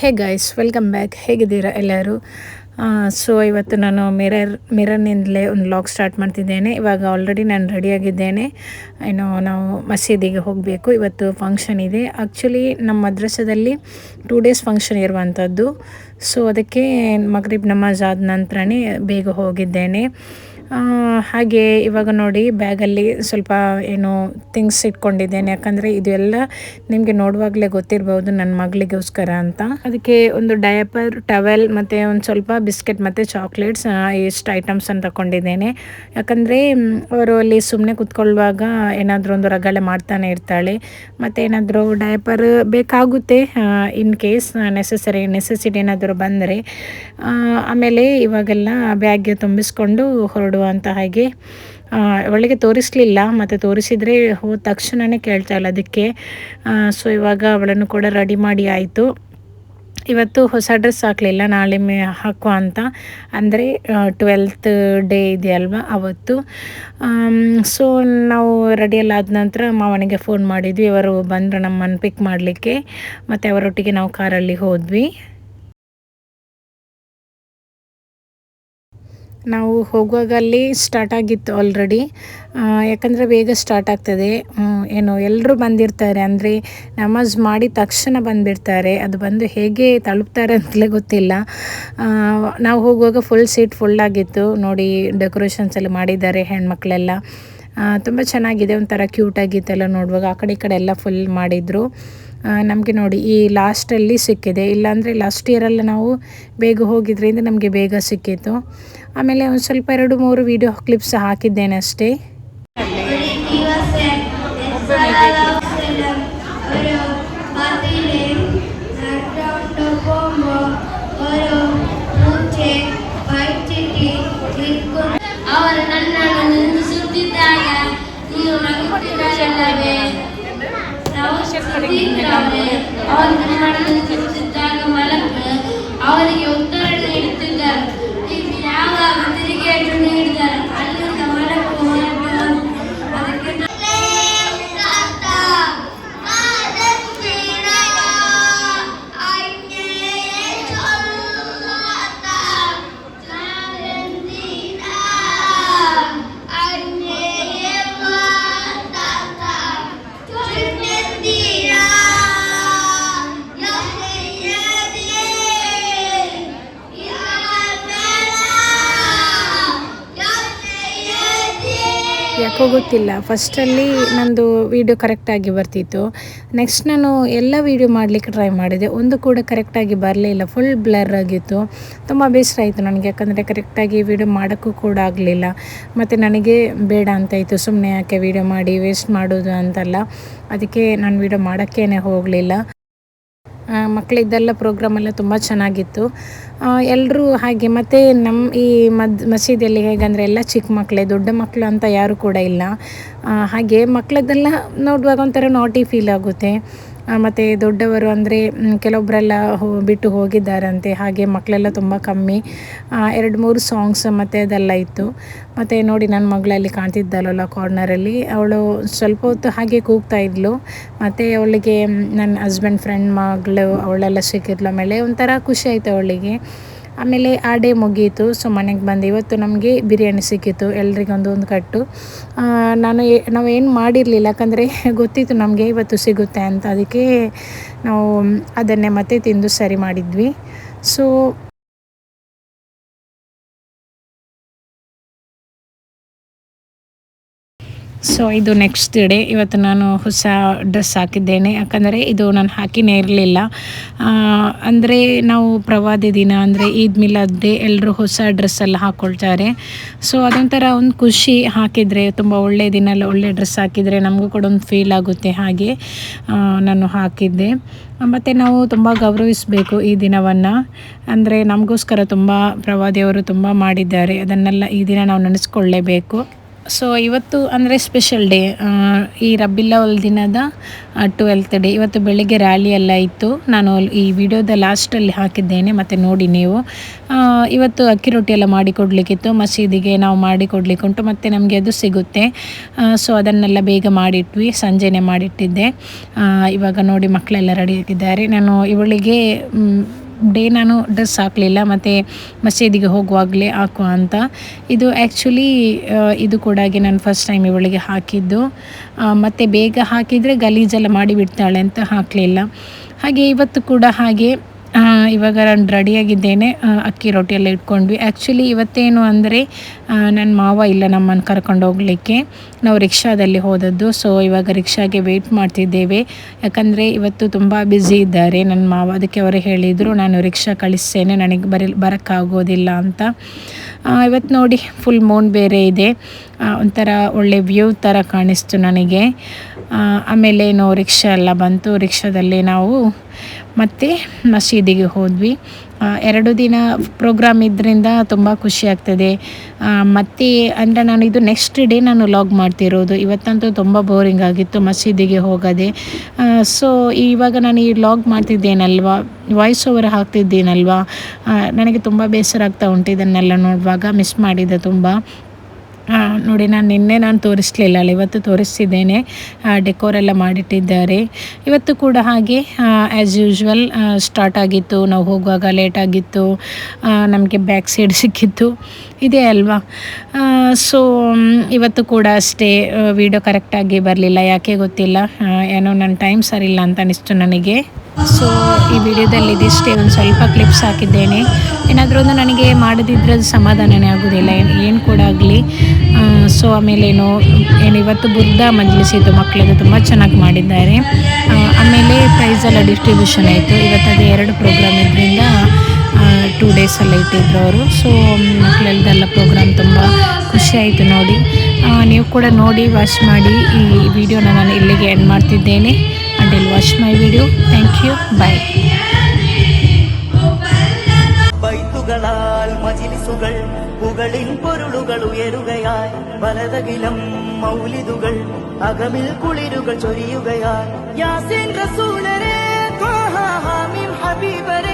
Hey guys, welcome back. ಹೇಗಿದ್ದೀರಾ ಎಲ್ಲರೂ? So ಇವತ್ತು ನಾನು ಮಿರರ್ನಿಂದಲೇ ಒಂದು ವ್ಲಾಗ್ ಸ್ಟಾರ್ಟ್ ಮಾಡ್ತಿದ್ದೇನೆ. ಇವಾಗ ಆಲ್ರೆಡಿ ನಾನು ರೆಡಿಯಾಗಿದ್ದೇನೆ. ನಾವು ಮಸೀದಿಗೆ ಹೋಗಬೇಕು. ಇವತ್ತು ಫಂಕ್ಷನ್ ಇದೆ. ಆ್ಯಕ್ಚುಲಿ ನಮ್ಮ ಮದ್ರಸದಲ್ಲಿ 2 ಡೇಸ್ ಫಂಕ್ಷನ್ ಇರುವಂಥದ್ದು. ಸೊ ಅದಕ್ಕೆ ಮಗ್ರಿಬ್ ನಮಾಜ್ ಆದ ನಂತರನೇ ಬೇಗ ಹೋಗಿದ್ದೇನೆ. ಹಾಗೆ ಇವಾಗ ನೋಡಿ ಬ್ಯಾಗಲ್ಲಿ ಸ್ವಲ್ಪ ಥಿಂಗ್ಸ್ ಇಟ್ಕೊಂಡಿದ್ದೇನೆ. ಯಾಕಂದರೆ ಇದು ಎಲ್ಲ ನಿಮಗೆ ನೋಡುವಾಗಲೇ ಗೊತ್ತಿರ್ಬೋದು ನನ್ನ ಮಗಳಿಗೋಸ್ಕರ ಅಂತ. ಅದಕ್ಕೆ ಒಂದು ಡಯಪರ್, ಟವೆಲ್ ಮತ್ತು ಒಂದು ಸ್ವಲ್ಪ ಬಿಸ್ಕೆಟ್ ಮತ್ತು ಚಾಕ್ಲೇಟ್ಸ್ ಇಷ್ಟು ಐಟಮ್ಸನ್ನು ತಗೊಂಡಿದ್ದೇನೆ. ಯಾಕಂದರೆ ಅವರು ಅಲ್ಲಿ ಸುಮ್ಮನೆ ಕೂತ್ಕೊಳ್ಳುವಾಗ ಏನಾದರೂ ಒಂದು ರಗಳೆ ಮಾಡ್ತಾನೆ ಇರ್ತಾಳೆ. ಮತ್ತು ಏನಾದರೂ ಡಯಪರ್ ಬೇಕಾಗುತ್ತೆ ಇನ್ ಕೇಸ್ ನೆಸೆಸಿಟಿ ಏನಾದರೂ ಬಂದರೆ. ಆಮೇಲೆ ಇವಾಗೆಲ್ಲ ಬ್ಯಾಗ್ಗೆ ತುಂಬಿಸ್ಕೊಂಡು ಹೊರಡುವಂತ ಹಾಗೆ ಅವಳಿಗೆ ತೋರಿಸಲಿಲ್ಲ, ಮತ್ತು ತೋರಿಸಿದರೆ ಹೋದ ತಕ್ಷಣವೇ ಕೇಳ್ತಾ ಇಲ್ಲ ಅದಕ್ಕೆ. ಸೊ ಇವಾಗ ಅವಳನ್ನು ಕೂಡ ರೆಡಿ ಮಾಡಿ ಆಯಿತು. ಇವತ್ತು ಹೊಸ ಡ್ರೆಸ್ ಹಾಕಲಿಲ್ಲ, ನಾಳೆ ಹಾಕುವ ಅಂತ. ಅಂದರೆ 12th ಡೇ ಇದೆಯಲ್ವ ಅವತ್ತು. ಸೊ ನಾವು ರೆಡಿಯೆಲ್ಲ ಆದ ನಂತರ ಮಾವನಿಗೆ ಫೋನ್ ಮಾಡಿದ್ವಿ. ಅವರು ಬಂದರು ನಮ್ಮನ್ನು ಪಿಕ್ ಮಾಡಲಿಕ್ಕೆ, ಮತ್ತು ಅವರೊಟ್ಟಿಗೆ ನಾವು ಕಾರಲ್ಲಿ ಹೋದ್ವಿ. ನಾವು ಹೋಗುವಾಗ ಅಲ್ಲಿ ಸ್ಟಾರ್ಟ್ ಆಗಿತ್ತು ಆಲ್ರೆಡಿ. ಯಾಕಂದರೆ ಬೇಗ ಸ್ಟಾರ್ಟ್ ಆಗ್ತದೆ. ಎಲ್ಲರೂ ಬಂದಿರ್ತಾರೆ, ಅಂದರೆ ನಮಾಜ್ ಮಾಡಿ ತಕ್ಷಣ ಬಂದುಬಿಡ್ತಾರೆ. ಅದು ಬಂದು ಹೇಗೆ ತಲುಪ್ತಾರೆ ಅಂತಲೇ ಗೊತ್ತಿಲ್ಲ. ನಾವು ಹೋಗುವಾಗ ಸೀಟ್ ಫುಲ್ಲಾಗಿತ್ತು. ನೋಡಿ ಡೆಕೋರೇಷನ್ಸ್ ಎಲ್ಲ ಮಾಡಿದ್ದಾರೆ ಹೆಣ್ಮಕ್ಳೆಲ್ಲ. ತುಂಬ ಚೆನ್ನಾಗಿದೆ, ಒಂಥರ ಕ್ಯೂಟಾಗಿತ್ತೆಲ್ಲ ನೋಡುವಾಗ. ಆ ಕಡೆ ಈ ಕಡೆ ಎಲ್ಲ ಫುಲ್ ಮಾಡಿದರು. ನಮಗೆ ನೋಡಿ ಈ ಲಾಸ್ಟಲ್ಲಿ ಸಿಕ್ಕಿದೆ. ಇಲ್ಲಾಂದರೆ ಲಾಸ್ಟ್ ಇಯರೆಲ್ಲ ನಾವು ಬೇಗ ಹೋಗಿದ್ರಿಂದ ನಮಗೆ ಬೇಗ ಸಿಕ್ಕಿತ್ತು. ಆಮೇಲೆ ಒಂದು ಸ್ವಲ್ಪ 2-3 ವಿಡಿಯೋ ಕ್ಲಿಪ್ಸ್ ಹಾಕಿದ್ದೇನೆ ಅಷ್ಟೇ. ಅವರು ನನ್ನನ್ನು ನಿಂದಿಸುತ್ತಿದ್ದಾಗ ನೀವು ನಗುತ್ತಿದ್ದಾರಲ್ಲವೇ? ಅವರು ನನ್ನನ್ನು ನಿಂದಿಸುತ್ತಿದ್ದಾಗ ಮಲಕ ಅವರಿಗೆ ಉತ್ತರ ನೀಡುತ್ತಿದ್ದರು. ಯಾವಾಗ ತಿರುಗೇಟು ನೀಡಿದರು ಅಲ್ಲಿಂದ ಮಲಕು ಹೊರಟು ಅದಕ್ಕೆ ಯಾಕೋ ಗೊತ್ತಿಲ್ಲ, ಫಸ್ಟಲ್ಲಿ ನಂದು ವೀಡಿಯೋ ಕರೆಕ್ಟಾಗಿ ಬರ್ತಿತ್ತು. ನೆಕ್ಸ್ಟ್ ನಾನು ಎಲ್ಲ ವೀಡಿಯೋ ಮಾಡಲಿಕ್ಕೆ ಟ್ರೈ ಮಾಡಿದೆ, ಒಂದು ಕೂಡ ಕರೆಕ್ಟಾಗಿ ಬರಲಿಲ್ಲ, ಫುಲ್ ಬ್ಲರ್ ಆಗಿತ್ತು. ತುಂಬ ಬೇಸರ ಆಯಿತು ನನಗೆ, ಯಾಕಂದರೆ ಕರೆಕ್ಟಾಗಿ ವೀಡಿಯೋ ಮಾಡೋಕ್ಕೂ ಕೂಡ ಆಗಲಿಲ್ಲ. ಮತ್ತು ನನಗೆ ಬೇಡ ಅಂತಾಯಿತು, ಸುಮ್ಮನೆ ಯಾಕೆ ವೀಡಿಯೋ ಮಾಡಿ ವೇಸ್ಟ್ ಮಾಡೋದು ಅಂತಲ್ಲ. ಅದಕ್ಕೆ ನಾನು ವೀಡಿಯೋ ಮಾಡೋಕ್ಕೇ ಹೋಗಲಿಲ್ಲ. ಮಕ್ಕಳಿದ್ದೆಲ್ಲ ಪ್ರೋಗ್ರಾಮೆಲ್ಲ ತುಂಬ ಚೆನ್ನಾಗಿತ್ತು. ಎಲ್ಲರೂ ಹಾಗೆ. ಮತ್ತು ನಮ್ಮ ಈ ಮಸೀದಿಯಲ್ಲಿ ಹೇಗಂದರೆ ಎಲ್ಲ ಚಿಕ್ಕ ಮಕ್ಕಳೇ, ದೊಡ್ಡ ಮಕ್ಕಳು ಅಂತ ಯಾರೂ ಕೂಡ ಇಲ್ಲ. ಹಾಗೆ ಮಕ್ಕಳದ್ದೆಲ್ಲ ನೋಡುವಾಗ ಒಂಥರ ನಾಟಿ ಫೀಲ್ ಆಗುತ್ತೆ. ಮತ್ತು ದೊಡ್ಡವರು ಅಂದರೆ ಕೆಲವೊಬ್ಬರೆಲ್ಲ ಬಿಟ್ಟು ಹೋಗಿದ್ದಾರಂತೆ. ಹಾಗೆ ಮಕ್ಕಳೆಲ್ಲ ತುಂಬ ಕಮ್ಮಿ. 2-3 ಸಾಂಗ್ಸ್ ಮತ್ತು ಅದೆಲ್ಲ ಇತ್ತು. ಮತ್ತು ನೋಡಿ ನನ್ನ ಮಗಳಲ್ಲಿ ಕಾಣ್ತಿದ್ದಲ್ಲ ಕಾರ್ನರಲ್ಲಿ, ಅವಳು ಸ್ವಲ್ಪ ಹೊತ್ತು ಹಾಗೆ ಕೂಗ್ತಾ ಇದ್ಲು. ಮತ್ತು ಅವಳಿಗೆ ನನ್ನ ಹಸ್ಬೆಂಡ್ ಫ್ರೆಂಡ್ ಮಗಳು ಅವಳೆಲ್ಲ ಸಿಕ್ಕಿದ್ಲು. ಆಮೇಲೆ ಒಂಥರ ಖುಷಿ ಆಯಿತು ಅವಳಿಗೆ. ಆಮೇಲೆ ಆ ಡೇ ಮುಗೀತು. ಸೊ ಮನೆಗೆ ಬಂದು ಇವತ್ತು ನಮಗೆ ಬಿರಿಯಾನಿ ಸಿಕ್ಕಿತ್ತು, ಎಲ್ರಿಗೂ ಒಂದು ಕಟ್ಟು. ನಾವೇನು ಮಾಡಿರಲಿಲ್ಲ, ಯಾಕಂದರೆ ಗೊತ್ತಿತ್ತು ನಮಗೆ ಇವತ್ತು ಸಿಗುತ್ತೆ ಅಂತ. ಅದಕ್ಕೆ ನಾವು ಅದನ್ನೇ ಮತ್ತೆ ತಿಂದು ಸರಿ ಮಾಡಿದ್ವಿ. ಸೊ ಇದು ನೆಕ್ಸ್ಟ್ ಡೇ. ಇವತ್ತು ನಾನು ಹೊಸ ಡ್ರೆಸ್ ಹಾಕಿದ್ದೇನೆ, ಯಾಕಂದರೆ ಇದು ನಾನು ಹಾಕಿನೇ ಇರಲಿಲ್ಲ. ಅಂದರೆ ನಾವು ಪ್ರವಾದಿ ದಿನ ಅಂದರೆ ಈದ್ ಮಿಲಾದ್ ಡೇ ಎಲ್ಲರೂ ಹೊಸ ಡ್ರೆಸ್ಸೆಲ್ಲ ಹಾಕ್ಕೊಳ್ತಾರೆ. ಸೊ ಅದೊಂಥರ ಒಂದು ಖುಷಿ. ಹಾಕಿದರೆ ತುಂಬ ಒಳ್ಳೆಯ ದಿನ, ಒಳ್ಳೆ ಡ್ರೆಸ್ ಹಾಕಿದರೆ ನಮಗೂ ಕೂಡ ಒಂದು ಫೀಲ್ ಆಗುತ್ತೆ. ಹಾಗೆ ನಾನು ಹಾಕಿದ್ದೆ. ಮತ್ತು ನಾವು ತುಂಬ ಗೌರವಿಸಬೇಕು ಈ ದಿನವನ್ನು. ಅಂದರೆ ನಮಗೋಸ್ಕರ ತುಂಬ ಪ್ರವಾದಿಯವರು ತುಂಬ ಮಾಡಿದ್ದಾರೆ, ಅದನ್ನೆಲ್ಲ ಈ ದಿನ ನಾವು ನೆನೆಸ್ಕೊಳ್ಳೇಬೇಕು. ಸೊ ಇವತ್ತು ಅಂದರೆ ಸ್ಪೆಷಲ್ ಡೇ, ಈ ರಬ್ಬಿಲ್ಲವಲ್ ದಿನದ 12th ಡೇ. ಇವತ್ತು ಬೆಳಿಗ್ಗೆ ರ್ಯಾಲಿ ಎಲ್ಲ ಇತ್ತು. ನಾನು ಈ ವಿಡಿಯೋದ ಲಾಸ್ಟಲ್ಲಿ ಹಾಕಿದ್ದೇನೆ, ಮತ್ತು ನೋಡಿ ನೀವು. ಇವತ್ತು ಅಕ್ಕಿ ರೊಟ್ಟಿ ಎಲ್ಲ ಮಾಡಿಕೊಡ್ಲಿಕ್ಕಿತ್ತು, ಮಸೀದಿಗೆ ನಾವು ಮಾಡಿಕೊಡ್ಲಿಕ್ಕೆ ಉಂಟು, ಮತ್ತು ನಮಗೆ ಅದು ಸಿಗುತ್ತೆ. ಸೊ ಅದನ್ನೆಲ್ಲ ಬೇಗ ಮಾಡಿಟ್ವಿ, ಸಂಜೆನೇ ಮಾಡಿಟ್ಟಿದ್ದೆ. ಇವಾಗ ನೋಡಿ ಮಕ್ಕಳೆಲ್ಲ ರೆಡಿಯಾಗಿದ್ದಾರೆ. ನಾನು ಇವಳಿಗೆ ನಾನು ಡ್ರೆಸ್ ಹಾಕಲಿಲ್ಲ, ಮತ್ತು ಮಸೀದಿಗೆ ಹೋಗುವಾಗಲೇ ಹಾಕುವ ಅಂತ. ಇದು ಆ್ಯಕ್ಚುಲಿ ಇದು ಕೂಡ ನಾನು ಫಸ್ಟ್ ಟೈಮ್ ಇವಳಿಗೆ ಹಾಕಿದ್ದು, ಮತ್ತು ಬೇಗ ಹಾಕಿದರೆ ಗಲೀಜೆಲ್ಲ ಮಾಡಿಬಿಡ್ತಾಳೆ ಅಂತ ಹಾಕಲಿಲ್ಲ. ಹಾಗೆ ಇವತ್ತು ಕೂಡ ಹಾಗೆ ಇವಾಗ ನಾನು ರೆಡಿಯಾಗಿದ್ದೇನೆ. ಅಕ್ಕಿ ರೊಟ್ಟಿ ಎಲ್ಲ ಇಟ್ಕೊಂಡ್ವಿ. ಆ್ಯಕ್ಚುಲಿ ಇವತ್ತೇನು ಅಂದರೆ ನನ್ನ ಮಾವ ಇಲ್ಲ ನಮ್ಮನ್ನು ಕರ್ಕೊಂಡು ಹೋಗಲಿಕ್ಕೆ, ನಾವು ರಿಕ್ಷಾದಲ್ಲಿ ಹೋದದ್ದು. ಸೊ ಇವಾಗ ರಿಕ್ಷಾಗೆ ವೆಯ್ಟ್ ಮಾಡ್ತಿದ್ದೇವೆ, ಯಾಕಂದರೆ ಇವತ್ತು ತುಂಬ ಬ್ಯುಸಿ ಇದ್ದಾರೆ ನನ್ನ ಮಾವ. ಅದಕ್ಕೆ ಅವರು ಹೇಳಿದರು ನಾನು ರಿಕ್ಷಾ ಕಳಿಸ್ತೇನೆ, ನನಗೆ ಬರೋಕ್ಕಾಗೋದಿಲ್ಲ ಅಂತ. ಇವತ್ತು ನೋಡಿ ಫುಲ್ ಮೂನ್ ಬೇರೆ ಇದೆ, ಒಂಥರ ಒಳ್ಳೆ ವ್ಯೂ ಥರ ಕಾಣಿಸ್ತು ನನಗೆ. ಆಮೇಲೆ ರಿಕ್ಷಾ ಎಲ್ಲ ಬಂತು, ರಿಕ್ಷಾದಲ್ಲಿ ನಾವು ಮತ್ತೆ ಮಸೀದಿಗೆ ಹೋದ್ವಿ. 2 ದಿನ ಪ್ರೋಗ್ರಾಮ್ ಇದರಿಂದ ತುಂಬ ಖುಷಿ ಆಗ್ತದೆ. ಮತ್ತು ಅಂದರೆ ನಾನು ಇದು ನೆಕ್ಸ್ಟ್ ಡೇ ನಾನು ಲಾಗ್ ಮಾಡ್ತಿರೋದು. ಇವತ್ತಂತೂ ತುಂಬ ಬೋರಿಂಗ್ ಆಗಿತ್ತು ಮಸೀದಿಗೆ ಹೋಗೋದೆ. ಸೊ ಇವಾಗ ನಾನು ಈ ಲಾಗ್ ಮಾಡ್ತಿದ್ದೇನಲ್ವ, ವಾಯ್ಸ್ ಓವರ್ ಹಾಕ್ತಿದ್ದೀನಲ್ವ, ನನಗೆ ತುಂಬ ಬೇಸರ ಆಗ್ತಾ ಉಂಟು ಇದನ್ನೆಲ್ಲ ನೋಡುವಾಗ. ಮಿಸ್ ಮಾಡಿದೆ ತುಂಬ. ನೋಡಿ ನಾನು ತೋರಿಸಲಿಲ್ಲ ಅಲ್ಲ, ಇವತ್ತು ತೋರಿಸ್ತಿದ್ದೇನೆ. ಡೆಕೋರೆಲ್ಲ ಮಾಡಿಟ್ಟಿದ್ದಾರೆ. ಇವತ್ತು ಕೂಡ ಹಾಗೆ ಆ್ಯಸ್ ಯೂಶ್ವಲ್ ಸ್ಟಾರ್ಟ್ ಆಗಿತ್ತು. ನಾವು ಹೋಗುವಾಗ ಲೇಟ್ ಆಗಿತ್ತು, ನಮಗೆ ಬ್ಯಾಕ್ ಸೈಡ್ ಸಿಕ್ಕಿತ್ತು, ಇದೆ ಅಲ್ವಾ. ಸೊ ಇವತ್ತು ಕೂಡ ಅಷ್ಟೇ ವಿಡಿಯೋ ಕರೆಕ್ಟಾಗಿ ಬರಲಿಲ್ಲ, ಯಾಕೆ ಗೊತ್ತಿಲ್ಲ, ಏನೋ ನನ್ನ ಟೈಮ್ ಸರಿಯಿಲ್ಲ ಅಂತ ಅನಿಸ್ತು ನನಗೆ. ಸೊ ಈ ವಿಡಿಯೋದಲ್ಲಿ ಇದಿಷ್ಟೇ, ಒಂದು ಸ್ವಲ್ಪ ಕ್ಲಿಪ್ಸ್ ಹಾಕಿದ್ದೇನೆ. ಏನಾದರೂ ಒಂದು ನನಗೆ ಮಾಡದಿದ್ದರೆ ಅದು ಸಮಾಧಾನವೇ ಆಗೋದಿಲ್ಲ, ಏನು ಕೂಡ ಆಗಲಿ. ಸೊ ಆಮೇಲೆ ಏನು ಇವತ್ತು ಬುರ್ದಾ ಮಜ್ಲಿಸ್ ಇತ್ತು ಮಕ್ಕಳದ್ದು, ತುಂಬ ಚೆನ್ನಾಗಿ ಮಾಡಿದ್ದಾರೆ. ಆಮೇಲೆ ಪ್ರೈಸ್ ಎಲ್ಲ ಡಿಸ್ಟ್ರಿಬ್ಯೂಷನ್ ಆಯಿತು. ಇವತ್ತು ಅದು 2 ಪ್ರೋಗ್ರಾಮ್ ಇದರಿಂದ 2 ಡೇಸ್ ಎಲ್ಲ ಇಟ್ಟಿದ್ರು ಅವರು. ಸೊ ಮಕ್ಕಳದ್ದೆಲ್ಲ ಪ್ರೋಗ್ರಾಮ್ ತುಂಬ ಖುಷಿ ಆಯಿತು ನೋಡಿ. ನೀವು ಕೂಡ ನೋಡಿ, ವಾಚ್ ಮಾಡಿ. ಈ ವಿಡಿಯೋನ ನಾನು ಇಲ್ಲಿಗೆ ಎಂಡ್ ಮಾಡ್ತಿದ್ದೇನೆ. Until watch my video. Thank you. Bye. ബൈത്തുകളാൽ മജിലിസുകൾ പുകളിൻ പൊരുളുകൾ ഉയരുകയായി വലതകിലം മൗലിദുകൾ അകമിൽ കുളിരുകൾ ചൊരിയുകയായി Yaseen റസൂലരേ ത്വഹ ഹാമിം ഹബീബരേ